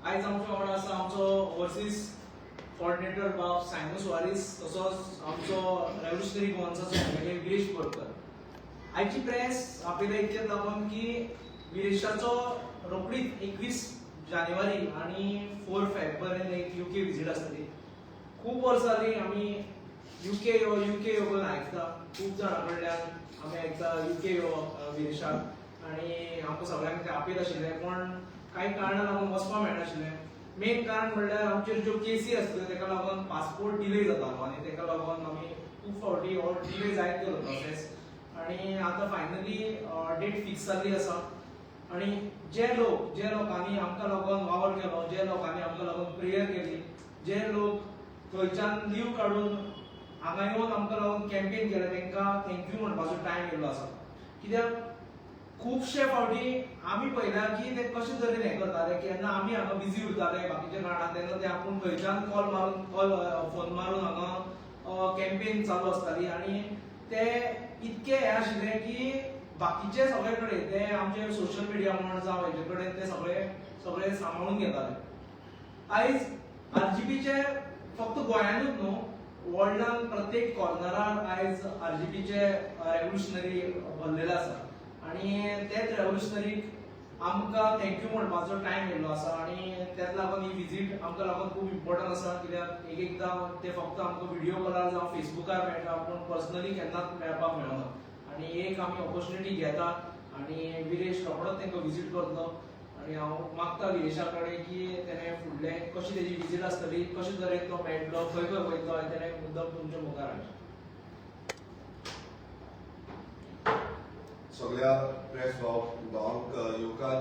आयज आमच्या वांगडा आसा आमचो ओवरसीज कोऑर्डिनेटर बाब सायमन सुवारीस तसोच आमचो रेव्होल्युशनरी गोवन्साचो एमएलए विरेश बोरकर. आयची प्रेस आपयल्या इतकेच लागून की विरेशाचो रोखडीच 21 जानेवारी आणि 4 फेब्रुवारी एक यूके विजीट आसतली. खूप वर्सां जाली आमी यूके यो करून आयकता. खूप जाणां कडल्यान आमी आयकता यूके यो विदेशाक आनी आमकां सगळ्यांक ते आपयत आशिल्ले पण कांय कारणां लागून वचपाक मेळनाशिल्लें. मेन कारण म्हणल्यार आमचेर ज्यो केसी आसल्यो तेका लागून पासपोर्ट डिले जातालो आनी तेका लागून आमी खूब फावटी हो डिले जायत गेलो प्रोसेस. आनी आतां फायनली डेट फिक्स जाल्ली आसा आनी जे लोकांनी आमकां लागून वावर केलो, जे लोकांनी आमकां लागून प्रेयर केली, जे लोक थंयच्यान लीव काडून हांगा येवन आमकां लागून कॅम्पेन केलें तांकां थँक्यू म्हणपाचो टायम येयल्लो आसा. कित्याक खुबशे फावटी आमी पळयला की ते कशे तरेन हें करताले की जेन्ना आमी हांगा बिजी उरताले बाकीच्या कारणान तेन्ना ते आपूण खंयच्यान फोन मारून हांगा कॅम्पेन चालू आसताली आनी ते इतके हे आशिल्ले की बाकीचे सगळे कडेन ते आमचे सोशल मिडिया म्हण जावं हेजे कडेन ते सगळे सांबाळून घेताले. आयज आरजीपीचे फक्त गोंयानूच न्हू वर्ल्डान प्रत्येक कॉर्नरार आयज आरजीपीचे रेव्होल्युशनरी भरलेले आसा आनी तेच रेव्होल्युशनरीक आमकां थँक्यू म्हणपाचो टायम येयल्लो आसा आनी तेच लागून ही विजीट आमकां लागून खूब इम्पॉर्टंट आसा. कित्याक एकदां ते फक्त आमकां व्हिडिओ कॉलार जावं फेसबुकार मेळटा पूण पर्सनली केन्नाच मेळपाक मेळना आनी एक आमी ऑपॉर्च्युनिटी घेता आनी विरेश रोखडोच तांकां विजीट करतलो आनी हांव मागता विरेशा कडेन की तेणें फुडलें कशी तेजी विजीट आसतली, कशे तरेन तो मेळटलो, खंय खंय वयतलो हें तेणें मुद्दम तुमच्या मुखार हाडचें. सगळ्या प्रेस भावांक येवकार.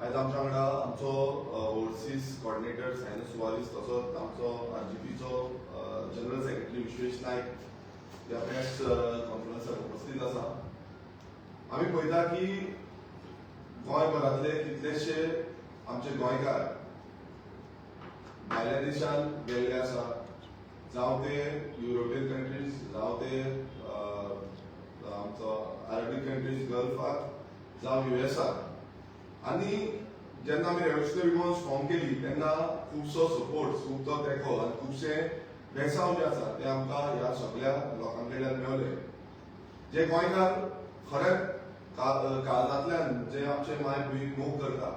आयज आमच्या वांगडा आमचो ओवरसीज कोऑर्डिनेटर सायमन सुवारीस तसोच आमचो आरजीपीचो जनरल सेक्रेटरी विश्वेश नायक ह्या प्रेस कॉन्फरन्साक उपस्थित आसा. आमी पळयता की गोंयभरांतले कितलेशे आमचे गोंयकार भायल्या देशांत गेल्ले आसा, जावं ते युरोपियन कंट्रीज, जावं ते आमचो अरेबिक कंट्रीज गल्फाक, जावं युएसाक. आनी जेन्ना आमी रेव्होल्युशनरी गोवन्स फॉर्म केली तेन्ना खुबसो सपोर्ट, खुबसो तेंको आनी खुबशे भेसाव जे आसा ते आमकां ह्या सगळ्या लोकां कडल्यान मेवले. जे गोंयकार खरेंच काळजांतल्यान जे आमचे माय भूंयक मोग करता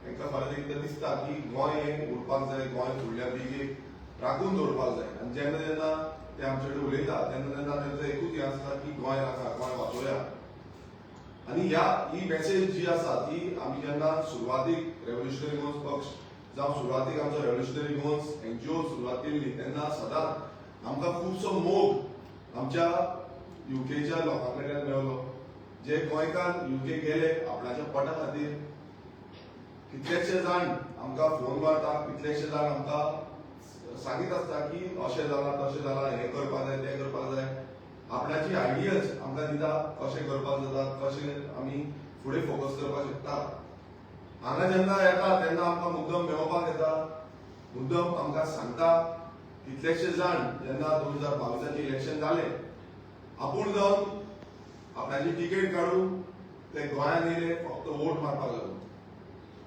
तांकां खरेंच एकदां दिसता की गोंय हें उरपाक जाय, गोंय फुडल्या पिळगेक राखून दवरपाक जाय. आनी जेन्ना जेन्ना ते आमचे कडेन उलयता तेन्ना तेन्ना तांचो एकूच हें आसता की गोंय राखा, गोंय वाचोवया. आनी ही मॅसेज जी आसा ती आमी जेन्ना सुरवातीक रेव्होल्युशनरी गोवन्स पक्ष जावं सुरवातीक आमचो रेव्होल्युशनरी गोवन्स एनजीओ सुरवात केल्ली तेन्ना सदांच आमकां खुबसो मोग आमच्या यूकेच्या लोकां कडल्यान मेवलो. जे गोंयकार यूके गेले आपणाच्या पोटा खातीर, कितलेशे जाण आमकां फोन मारता, कितलेशे जाण आमकां सांगीत आसता की अशें जालां तशें जालां, हें करपाक जाय तें करपाक जाय. आपणाची आयडियाज आमकां दिता कशें करपाक जाता, कशें आमी फुडें फोकस करपाक शकता. हांगा जेन्ना येता तेन्ना आमकां मुद्दम मेळोवपाक येता, मुद्दम आमकां सांगता. कितलेशे जाण जेन्ना 2022 इलेक्शन जालें आपूण जावन आपणाची तिकेट काडून ते गोंयांत येयले फक्त वोट मारपाक लागून.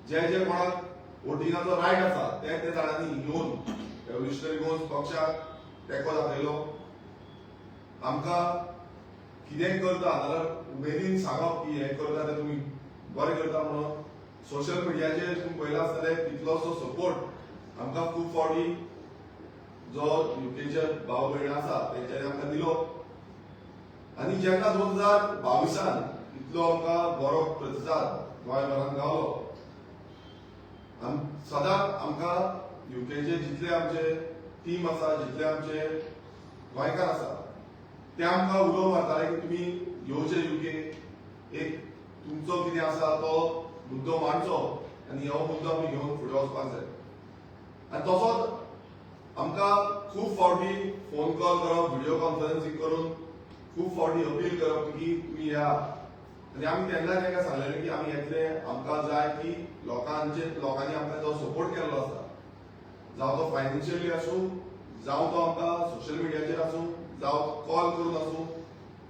जे जे कोणाक वोटिंगाचो रायट आसा ते जाणांनी येवन रेव्होल्युशनरी गोवन्स पक्षाक तेंको दाखयलो. आमकां कितें करता जाल्यार उमेदीन सांगप की हें करता तें तुमी बरें करता म्हणून. सोशल मिडियाचेर तुमी पळयलां आसतलें कितलोसो सपोर्ट आमकां खूब फावटी जो यूकेचे भाव भयण आसा तेंच्यांनी आमकां दिलो. आनी जेन्ना 2022 इतलो आमकां बरो प्रतिसाद गोंयभरांत गावलो, सदांच आमकां यूकेचे जितले आमचे टीम आसा, जितले आमचे गोंयकार आसा ते आमकां उलो मारताले की तुमी येवचे यूके, एक तुमचो कितें आसा तो मुद्दो मांडचो आनी हो मुद्दो आमी घेवन फुडें वचपाक जाय. आनी तसोच आमकां खूब फावटी फोन कॉल करप, व्हिडिओ कॉन्फरन्सींग करून खूब फावटी अपील करप की तुमी या. आनी आमी तेन्ना तांकां सांगलेलें की आमी येतले, आमकां जाय की लोकांनी आमकां जो सपोर्ट केल्लो आसा, जावं तो फायनान्शियली आसूं, जावं तो आमकां सोशल मिडियाचेर आसूं, जावं कॉल करून आसूं,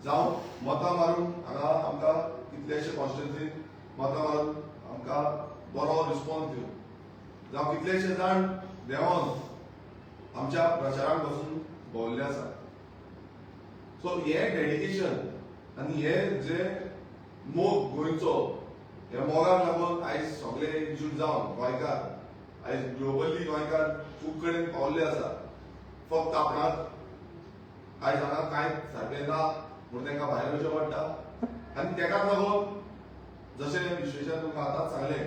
जावं मतां मारून हांगा आमकां कितलेशे कॉन्स्टिट्युएन्सीन मतां मारून आमकां बरो रिस्पॉन्स दिवन जावं कितलेशे जाण देंवन आमच्या प्रचाराक बसून भोंवल्ले आसा. सो हे डेडिकेशन आनी हे जे मोग गोंयचो, ह्या मोगाक लागून आयज सगळे एकजूट जावन गोंयकार आयज ग्लोबली गोंयकार खूब कडेन पावल्ले आसा. फक्त आपणाक आयज हांगा कांय सारकें ना म्हूण तांकां भायर वचचें पडटा. आनी तेकाच लागून जशें विश्वेशान तुमकां आतांच सांगलें,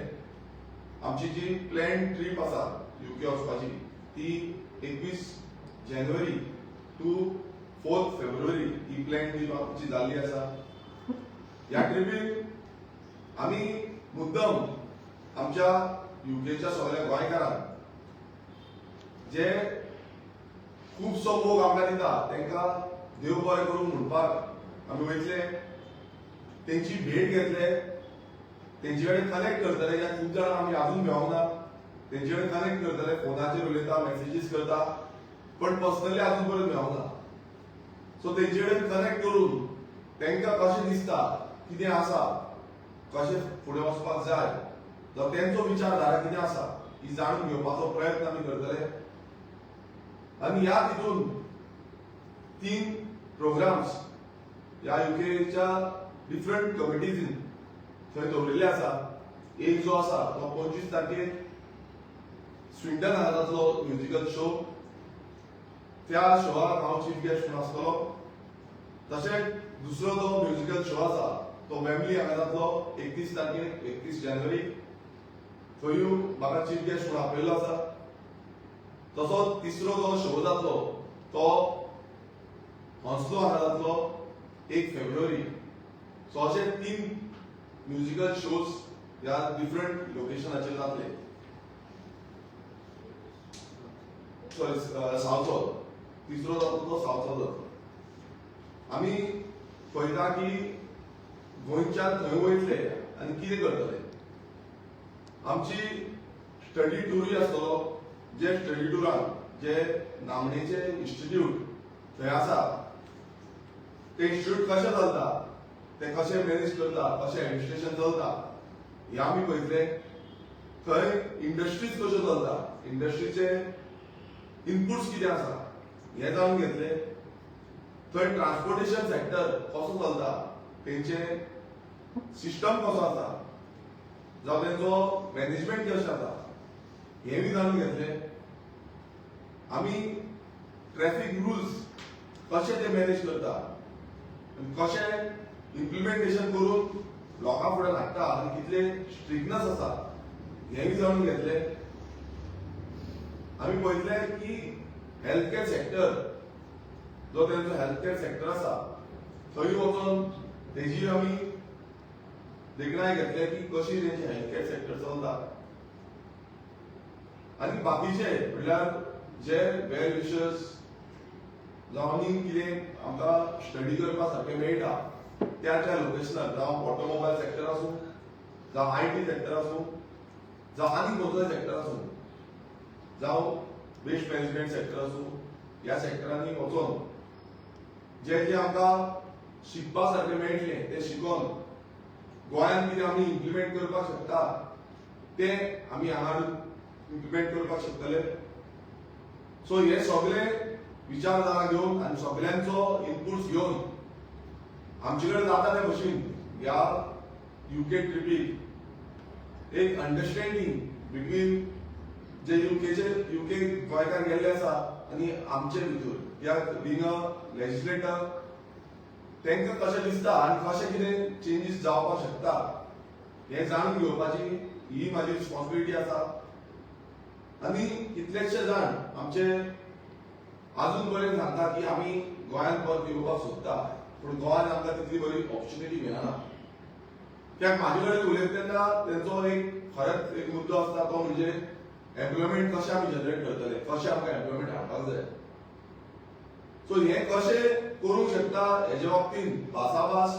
आमची जी प्लॅन ट्रीप आसा UK वचपाची ती 21 जानेवारी टू 4 फेब्रुवारी ही प्लॅन ट्रीप आमची जाल्ली आसा. ह्या ट्रिपीक आमी मुद्दम आमच्या UKच्या सगळ्या गोंयकारांक जे खुबसो मोग आमकां दिता तांकां देव बरें करूं म्हणपाक आमी वयतले, तेंची भेट घेतले, तेंचे कडेन कनेक्ट करतले. कित्याक खूब जाणां आमी आजून मेळोंक ना. तेंचे कडेन कनेक्ट करतले, फोनाचेर उलयता, मॅसेजीस करता, पण पर्सनली आजून पर्यंत मेळोंक ना. सो तेंचे कडेन कनेक्ट करून तांकां कशें दिसता, कितें आसा, कशें फुडें वचपाक जाय, जावं तेंचो विचारधारा कितें आसा ही जाणून घेवपाचो प्रयत्न आमी करतले. आनी ह्या तितून 3 प्रोग्राम्स ह्या UKच्या डिफरंट कमिटीजीन थंय दवरिल्ले आसा. एक जो आसा तो 25 तारखेक स्विंडन हांगा जातलो म्युजिकल शो. त्या शोवाक हांव चीफ गेस्ट म्हणून आसतलो. तशेंच दुसरो जो म्युजिकल शो आसा तो वेम्बली हांगा जातलो 31 तारखेक 31 जानेवारी. थंय म्हाका चीफ गेस्ट म्हणून आपयल्लो आसा. तसोच तिसरो जो शो जातलो तो हॉन्स्लो हांगा जातलो 1 फेब्रुवारी. सो अशे 3 म्युजिकल शोज ह्या डिफरंट लोकेशनाचेर जातले. सावथो तिसरो जातलो तो सावथो जातलो. आमी पळयता की गोंयच्यान थंय वयतले आनी कितें करतले. आमची स्टडी टूरूय आसतलो. जे स्टडी टुरान जे नामनेचे इन्स्टिट्यूट थंय आसा ते इन्स्टिट्यूट कशें चलता, ते कशें मॅनेज करता, कशें एडमिनिस्ट्रेशन चलता हे आमी पळयतले. थंय इंडस्ट्रीज कश्यो चलता, इंडस्ट्रीचे इनपुट्स कितें आसा हे जाणून घेतले. थंय ट्रान्सपोर्टेशन सेक्टर कसो चलता, तेंचे सिस्टम कसो आसा, जावं तेंचो मॅनेजमेंट कशें आसा हे बी जाणून घेतले. आमी ट्रॅफिक रुल्स कशे ते मॅनेज करता, कशें इम्प्लिमेंटेशन करून लोकां फुडें हाडटा आनी कितले स्ट्रिक्टनेस आसा हे बी जाणून घेतले. आमी पळयतले की हेल्थ केअर सेक्टर जो तेंचो हेल्थ केअर सेक्टर आसा थंय वचून तेजी आमी देखणाय घेतले की कशी तेंची हेल्थ केअर सेक्टर चलता. आनी बाकीचे म्हणल्यार जे वेल विशर्स जावं आनी कितें आमकां स्टडी करपा सारकें मेळटा त्या त्या लोकेशनार, जावं ऑटोमोबायल सेक्टर आसूं, जावं IT सेक्टर आसूं, जावं आनी खंयचोय सेक्टर आसूं, जावं वेस्ट मॅनेजमेंट सेक्टर आसूं, ह्या सेक्टरांनी वचून जे जे आमकां शिकपा सारकें मेळटलें तें शिकोन गोंयांत कितें आमी इम्प्लिमेंट करपाक शकता तें आमी हांगा इम्प्लिमेंट करपाक शकतले. सो हे सगळे विचारधारा घेवन आनी सगळ्यांचो इनपुट्स घेवन आमचे कडेन जाता ते भशेन ह्या UK ट्रिपीक एक अंडरस्टँडींग बिटवीन जे UK गोंयकार गेल्ले आसा आनी आमचे भितर ह्या बींग अ लेजिस्लेटर तांकां कशें दिसता आनी कशें कितें चेंजीस जावपाक शकता हें जाणून घेवपाची ही म्हाजी रिस्पॉन्सिबिलिटी आसा. आनी कितलेशे जाण आमचे अजून पर्यंत सांगता की आमी गोंयांत परत येवपाक सोदता पूण गोंयांत आमकां तितली बरी ऑपॉर्च्युनिटी मेळना. कित्याक म्हाजे कडेन उलयता तेन्ना तेंचो एक खरेंच एक मुद्दो आसता तो म्हणजे एम्प्लॉयमेंट कशें आमी जनरेट करतले, कशें आमकां एम्प्लॉयमेंट हाडपाक जाय. सो हें कशें करूंक शकता हेजे बाबतींत भासाभास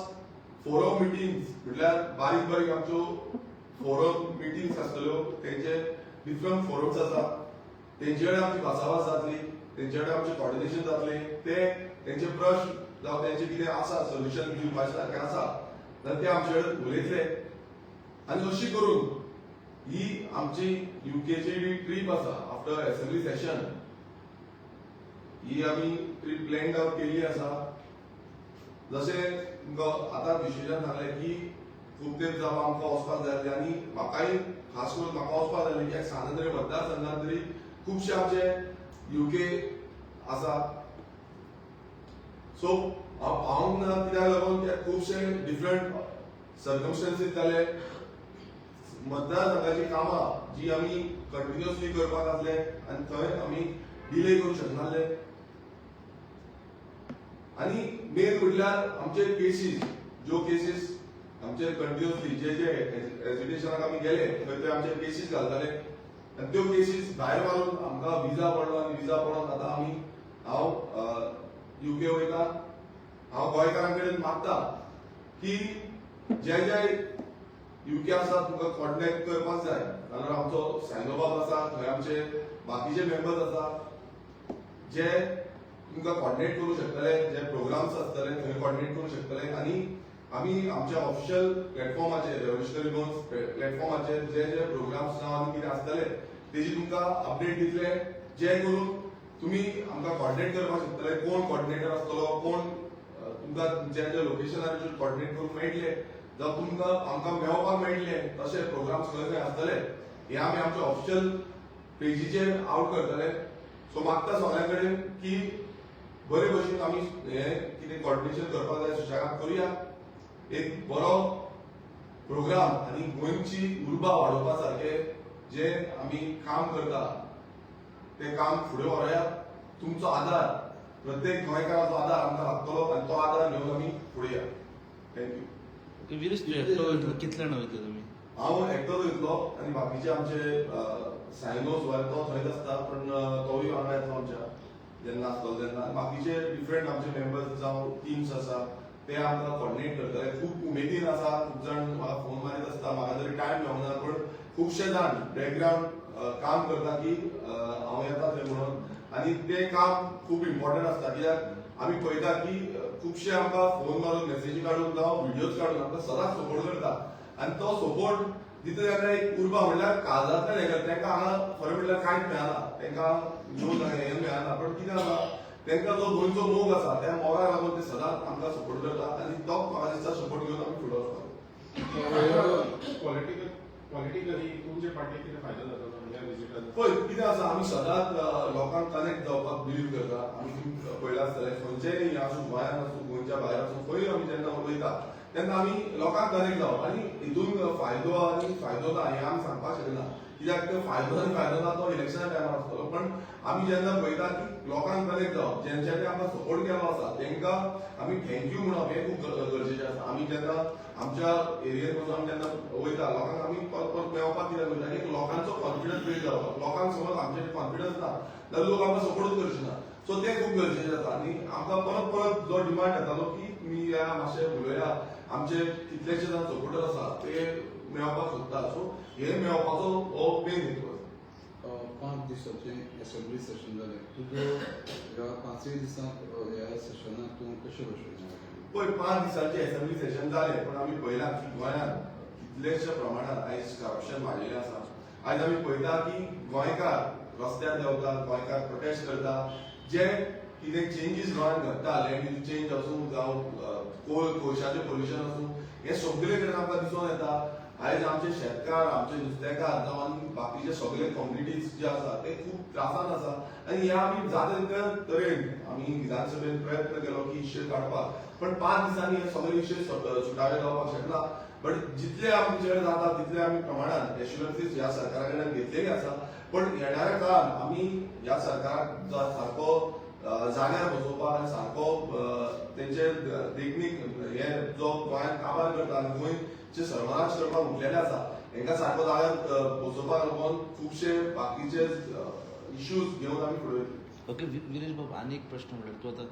फोरम मिटिंग्स म्हटल्यार बारीक बारीक आमच्यो फोरम मिटिंग्स आसतल्यो, तेंचे डिफरंट फोरम्स आसा, तेंचे कडेन आमची भासाभास जातली, तेंचे कडेन आमचें कॉर्डिनेशन जातलें. तेंचे प्रश्न जावं तेंचे कितें आसा सोल्युशन दिवपाचें सारकें आसा जाल्यार ते आमचे कडेन उलयतले. आनी अशी करून ही आमची युकेची ट्रीप आसा आफ्टर असेंब्ली सेशन. ही आमी ट्रीप प्लॅन आउट केली आसा. जशें तुमकां आतां डिसिजन सांगलें की खूब तेंप जावं आमकां वचपाक जाय आसलें आनी म्हाकाय खास करून म्हाका वचपाक जाय कित्याक सानंद्रे मतदारसंघांत तरी खुबशे आमचे युके आसा. सो हांव पावूंक ना कित्याक लागून कित्याक खुबशे डिफरंट सर्कमस्टन्सीस जाले. मतदारसंघाची कामां जी आमी कंटिन्युअसली करपाक आसले आनी थंय आमी डिले करूंक शकनासले. आनी मेन म्हटल्यार आमचे केसीस, ज्यो केसीस आमचे कंटिन्युअसली जे जे एज्युकेशनाक आमी गेले थंय ते आमचे केसीस घालताले आनी त्यो केसीस भायर मारून आमकां विजा पडलो आनी विजा पडोन आतां आमी हांव युके वयता. हांव गोंयकारां कडेन मागता की जे जे युके आसा तुमकां कॉन्टेक्ट करपाक जाय. कारण आमचो सायनोबाब आसा, थंय आमचे बाकीचे मेंबर्स आसा जे तुमकां कॉर्डिनेट करूं शकतले. जे प्रोग्राम्स आसतले थंय कॉर्डिनेट करूं शकतले आनी आमी आमच्या ऑफिशियल प्लॅटफॉर्माचेर रेव्होल्युशनरी गोवन्स प्लॅटफॉर्माचेर जे जे प्रोग्राम्स जावं आनी कितें आसतले तेजी तुमकां अपडेट दितले. जे करून तुमी आमकां कॉर्डिनेट करपाक शकतले. कोण कॉर्डिनेटर आसतलो, कोण तुमकां तुमच्या ज्या लोकेशनार कॉर्डिनेट करूंक मेळटले जावं तुमकां आमकां मेळपाक मेळटले तशे प्रोग्राम्स खंय खंय आसतले हे आमी आमच्या ऑफिशियल पेजीचेर आउट करतले. सो मागता सगळ्यां कडेन की बरे भशेन आमी हे कितें कॉर्डिनेशन करपाक जाय सुशेगाद करुया. एक बरो प्रोग्राम आनी गोंयची उर्बा वाडोवपा सारखे जे आमी काम करता ते काम फुडें व्हरया. तुमचो आदार, प्रत्येक गोंयकाराचो आदार आमकां लागतलो आनी तो आदार घेवन आमी फुडें या. थँक्यू. विरेश तूं एकटो वयतलो, कितले जाण वयतले तुमी? हांव एकटोच वयतलो आनी बाकीचे आमचे सायनोस वा तो थंयच आसता पण तोय वांगडा येतलो आमच्या जेन्ना आसतलो तेन्ना. बाकीचे डिफरंट आमचे मेंबर्स जावं टीम्स आसा ते आमकां कॉर्डिनेट करतले. खूब उमेदीन आसा. खूब जाण म्हाका फोन मारीत आसता. म्हाका तरी टायम मेळना पूण खुबशे जाण बॅकग्रावंड काम करता की हांव येता थंय म्हणून आनी ते काम खूब इम्पॉर्टंट आसता. कित्याक आमी पळयता की खुबशे आमकां फोन मारून मेसेजी काडून जावं विडियोज काडून आमकां सदांच सपोर्ट करता आनी तो सपोर्ट दिता तेन्ना एक उर्बा म्हणल्यार काळजांतल्यान हे करता. तांकां हांगा खरें म्हणल्यार कांयच मेळना, तांकां न्यूज हें मेळना. पण कितें आसा तांकां जो गोंयचो मोग आसा त्या मोगाक लागून ते सदांच आमकां सपोर्ट करता आनी तोच म्हाका दिसता सपोर्ट घेवन आमी फुडें वचपाक. पॉलिटिकली तुमचे पार्टीक कितें फायदो जाता ह्या विजिटान? पळय कितें आसा आमी सदांच लोकांक कनेक्ट जावपाक बिलीव करता. आमी तुमी पळयलां आसतलें खंयचेय हें आसूं, गोंयांत आसूं गोंयच्या भायर आसूं खंय आमी जेन्ना वयता तेन्ना आमी लोकांक कनेक्ट जावप आनी हितून फायदो आनी फायदो ना हें आमी सांगपाक शकना. कित्याक तो फायदो आनी फायदो ना तो इलेक्शना टायमार आसतलो. पण आमी जेन्ना पळयता की लोकांक कनेक्ट जावप, जेंच्यांनी आमकां सपोर्ट केलो आसा तांकां आमी थँक्यू म्हणप हें खूब गरजेचें आसा. आमी जेन्ना आमच्या एरियेन वचून आमी जेन्ना वयता लोकांक आमी परत परत मेळपाक कित्याक वयता की लोकांचो कॉन्फिडन्स बिल्ड जावप. लोकांक समज आमचेर कॉन्फिडन्स ना जाल्यार लोक आमकां सपोर्ट करचे ना. सो तें खूब गरजेचें आसा आनी आमकां परत परत जो डिमांड येतालो की तुमी या मातशें उलया, आमचे कितलेशे जाण सपोर्टर आसा ते मेळपाक सोदता. सो हे मेळपाचो हो मेन हेतू आसा. 5 दिसांचे असेंब्ली सेशन जालें. तुजो ह्या 5 दिसांक ह्या सेशनाक तूं कशें भशेन? पळय 5 दिसांचें असेंब्ली सेशन जालें पण आमी पळयलां की गोंयांत कितलेशे प्रमाणांत आयज करप्शन वाडिल्लें आसा. आयज आमी पळयता की गोंयकार रस्त्यार देंवता, गोंयकार प्रोटेस्ट करता. जे कितें चेंजीस गोंयांत घडटा, लँड यूज चेंज आसूं जावं कोळशाचें पोल्युशन आसूं हें सगळे कडेन आमकां दिसून येता. आयज आमचे शेतकार, आमचे नुस्तेकार जावं आनी बाकीचे सगळे कम्युनिटीज जे आसा ते खूब त्रासान आसा आनी हे आमी जाता तितल्या तरेन आमी विधानसभेन प्रयत्न केलो की इश्यू काडपाक. पण 5 दिसांनी हे सगळे इश्यू सुटावे जावपाक शकना. बट जितले आमचे कडेन जाता तितले आमी प्रमाणात एश्युरन्सीस ह्या सरकारा कडल्यान घेतलेली आसा. पण येणाऱ्या काळान आमी ह्या सरकाराक सारको जाग्यार बसोवपाक आनी सारको तेंचे देखणीक हे जो गोंयांत काबार करता आनी गोंयचे सर्वनाश करपाक उठलेले आसा हांकां सारको जाग्यार बसोवपाक लागून खुबशे बाकीचे इश्यूज घेवन आमी फुडें वयतले. ओके विरेश बाब, आनी एक प्रश्न म्हणल्यार तूं आतां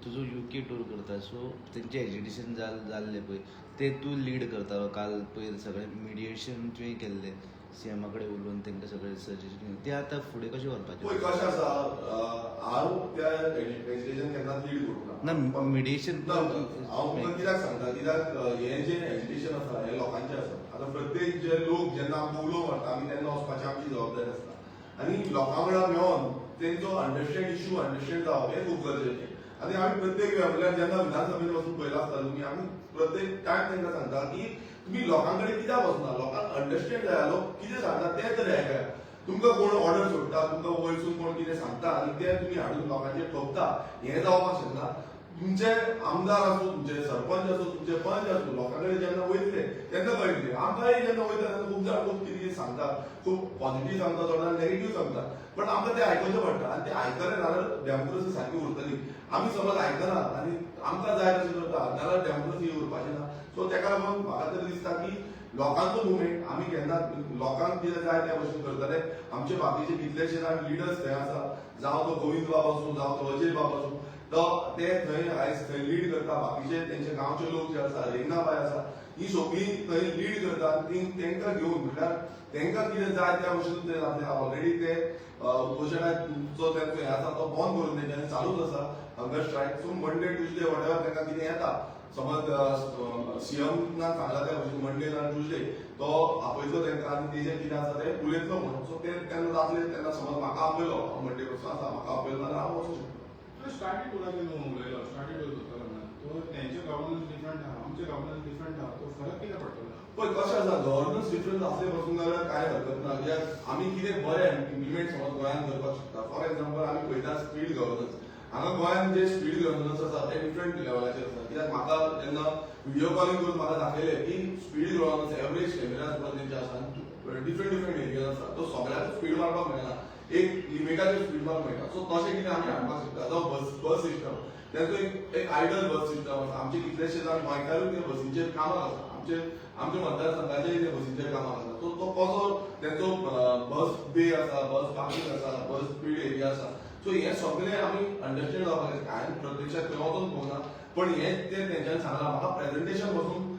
तुजो युके टूर करता, सो तेंचे एग्जिबिशन जाल्ले पळय ते तूं लीड करतालो. काल पळय सगळें मिडिएशन तुवें केल्लें, सीएमा कडेन उलोवन तांकां सगळें सजेशन ते आतां फुडें कशें पळय व्हरपाचें कशें आसा हांव त्या एज्युकेशन केन्नाच लीड करूंक ना मिडिएशन हांव तुमकां कित्याक सांगता कित्याक हें जें एज्युकेशन आसा हें लोकांचें आसा आतां प्रत्येक जे लोक जेन्ना आमकां उलोवंक व्हरता आमी तेन्ना वचपाची आमची जबाबदारी आसता आनी लोकां वांगडा मेळोन तेंचो इशू अंडरस्टँड जावप हें खूब गरजेचें आनी आमी प्रत्येक वेळा म्हणल्यार जेन्ना विधानसभेन वचून पयला आसता तुमी आमी प्रत्येक टायम तांकां सांगता की तुमी लोकां कडेन कित्याक वचना लोकांक अंडरस्टँड जाय लोक कितें सांगता तें तरी आयकया तुमकां कोण ऑर्डर सोडटा तुमकां वयरसून कोण कितें सांगता आनी तें तुमी हाडून लोकांचेर ठोकता हें जावपाक शकना तुमचे आमदार आसूं तुमचे सरपंच आसूं तुमचे पंच आसूं लोकां कडेन जेन्ना वयतले तेन्ना कळटलें आमकांय जेन्ना वयता तेन्ना खूब जाण खूब कितें कितें सांगता खूब पॉझिटीव सांगता थोडे जाण नेगेटीव सांगता पण आमकां तें आयकचें पडटा आनी तें आयकलें जाल्यार डेमोक्रेसी सारकी उरतली आमी समज आयकना आनी आमकां जाय तशें करता जाल्यार डेमोक्रेसी उरपाची ना सो तेका लागून म्हाका तरी दिसता की लोकांचो मुवमेंट आमी केन्ना लोकांक कितें जाय त्या भशेन करतले आमचे बाकीचे कितलेशे जाण लिडर्स थंय आसा जावं तो गोविंद बाब आसूं जावं तो अजय बाब आसूं तो ते थंय आयज थंय लीड करता बाकीचे तेंचे गांवचे लोक जे आसा रेंगनाबाय आसा ही सगळीं थंय लीड करता तेंकां घेवन म्हटल्यार तेंकां कितें जाय त्या भशेन ते जातले ऑलरेडी ते उपोशणाचो तेंचो हें आसा तो बंद करून तेंच्यांनी चालूच आसा hunger strike so Monday Tuesday whatever तेंकां कितें येता समज सीएमनान सांगला त्या भशेन मंडे ना ट्युजडे तो आपयतलो तेंकां आनी तेजें कितें आसा तें उलयतलो म्हणून सो ते तेन्ना जातले तेन्ना समज म्हाका आपयलो मंडे पासून आसा म्हाका आपयलो जाल्यार हांव वचूं शकता स्टार्टेड उडाले न्हू उलयलो स्टार्टेड करता तो तेंचे गव्हर्नन्स डिफरंट आहा आमचे गव्हर्नन्स डिफरंट आहा तो फरक कितें पडटलो पण कशें आसा गव्हर्नन्स डिफरन्स आसले पासून जाल्यार कांय हरकत ना कित्याक आमी कितें बरें इम्प्लिमेंट समज गोंयांत करपाक शकता फॉर एग्जांपल आमी पळयता स्पीड गव्हर्नन्स हांगा गोंयांत जे स्पीड गव्हर्नन्स आसा ते डिफरंट लेवलाचेर आसा कित्याक म्हाका जेन्ना व्हिडिओ कॉलिंग करून म्हाका दाखयलें की स्पीड गव्हर्नन्स एवरेज कॅमेराज पण तेंचे आसा डिफरंट एरियाज आसा तो सगळ्याचो स्पीड मारपाक मेळना एक लिमिटाचेर स्पीड मारपाक मेळटा सो तशें कितें आमी हाडपाक शकता जावं बस सिस्टम तेंचो एक आयडल बस सिस्टम आसा आमचे कितलेशे जाण गोंयकारूय ते बसींचेर कामाक आसा आमचे मतदारसंघाचेय ते बसींचेर कामाक आसा तो कसो तेंचो बस बे आसा बस पार्किंग आसा बस स्पीड एरिया आसा सो हे सगळें आमी अंडरस्टँड जावपाक जाय हांवें प्रत्यक्षात खंय वचून पळोवना पण हें ते तेंच्यांनी सांगलां म्हाका प्रेजेंटेशन पासून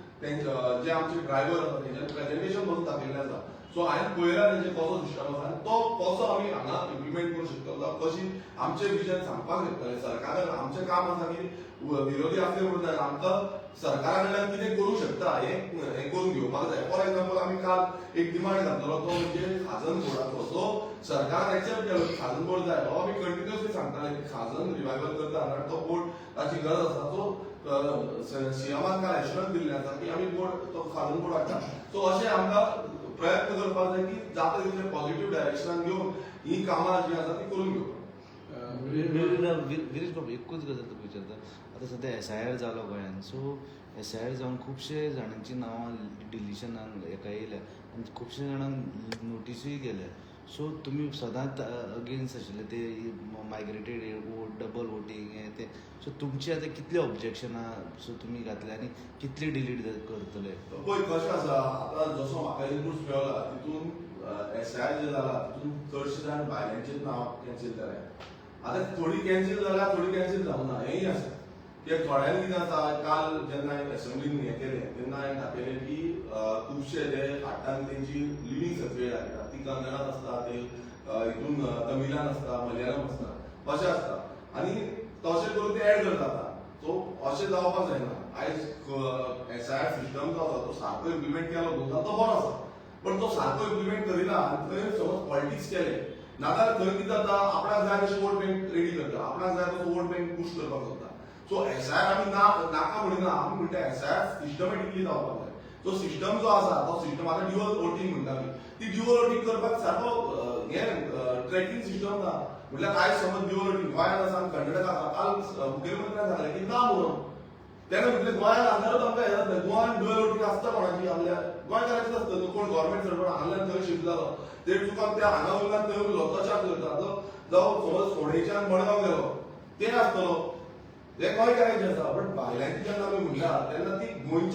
जे आमचे ड्रायव्हर आसा तेंच्यांनी प्रेजेंटेशन पासून दाखयल्लें आसा सो हांवें पळयला तेंचे कसो सिस्टम आसा आनी तो कसो आमी हांगा इम्प्लिमेंट करूंक शकतलो जावं कशी आमचें विजन सांगपाक शकतले सरकारान आमचें काम आसा की विरोधी असले म्हणून जायना आमकां सरकारा कडल्यान कितें करूंक शकता हें करून घेवपाक जाय फॉर एग्जांपल आमी काल एक डिमांड घातलो तो म्हणजे खाजन बोर्डाचो सो सरकारान एक्सेप्ट केलो की खाजन बोर्ड जाय हो आमी कंटिन्युअसली सांगताले की खाजन रिवायवल करता आनी तो बोर्ड ताची गरज आसा सो सीएमान काल एश्युरन्स दिल्लें आसा की आमी बोर्ड तो खाजन बोर्ड हाडटा सो अशें आमकां प्रयत्न करपाक जाय की जाता तितले पॉझिटिव्ह डायरेक्शनान घेवन ही कामां जी आसा ती करून घेवपाक विरेश बाबू एकूच गजाल तुका विचारता आतां सद्या SIR जालो गोंयांत सो SIR जावन खुबशे जाणांची नांवां डिलिशनान हेका येयल्या आनी खुबशे जाणांक नोटिसूय गेल्या सो तुमी सदांच अगेन्स्ट आशिल्ले ते मायग्रेटेड वोट डबल वोटींग हें तें सो तुमची आतां कितली ऑब्जेक्शनां सो तुमी घातले आनी कितली डिलीट करतले पळय कशें आसा आतां जसो म्हाका इनपुट्स मेळला तितून SIR जे जाला तितून चडशे जाण भायल्यांचेच नांव कॅन्सील जाले आतां थोडी कॅन्सील जाल्या थोडी कॅन्सील जावना हेंय आसा कित्याक थोड्यांनी कितें आसा काल जेन्ना एसेंब्लीन हें केलें तेन्ना हांवें दाखयलें की खुबशे जे हाडटान तेंची लिव्हिंग सर्टिफिकेट दाखयता ती कन्नडान आसता ती हितून तमिलान आसता मलयाळम आसता अशें आसता आनी तशें करून ते एड करता सो अशें जावपाक जायना आयज SIR सिस्टम जो आसा तो सारको इम्प्लिमेंट केलो न्हू तो बरो आसा पण तो सारको इम्प्लिमेंट करिना आनी थंय समज पॉलिटिक्स केले नाजाल्यार थंय कितें जाता आपणाक जाय तशें वोट बँक रेडी करता आपणाक जाय तसो वोट बँक पुश करपाक सोदता सो SIR आमी नाका म्हणिना आमी म्हणटा SIR सिस्टमॅटिकली जावपाक जाय तो सिस्टम जो आसा तो सिस्टम आतां ड्युअल वोटींग म्हणटा आमी ती ड्युअल वोटींग करपाक सारको हें ट्रॅकिंग सिस्टम ना म्हटल्यार आयज समज ड्युअल वोटींग गोंयांत आसा आनी कर्नाटकाक आसा काल मुखेलमंत्र्यान सांगलें की ना म्हणून तेन्ना म्हटलें गोंयांत आसल्यार आमकां हें जाता गोंयांत ड्युअल वोटींग आसता कोणाची आपल्या गोंयकारांचीच आसता न्हू कोण गव्हर्मेंट सर्वंट हांगाल्यान थंय शिफ्ट जालो ते चुकान त्या हांगा उरल्यान थंय उरलो तशाच करता जावं समज फोंडेच्यान मडगांव गेलो ते आसतलो ते गोंयकारांचें आसा बट भायल्यांची जेन्ना आमी म्हणटा तेन्ना ती गोंयच्या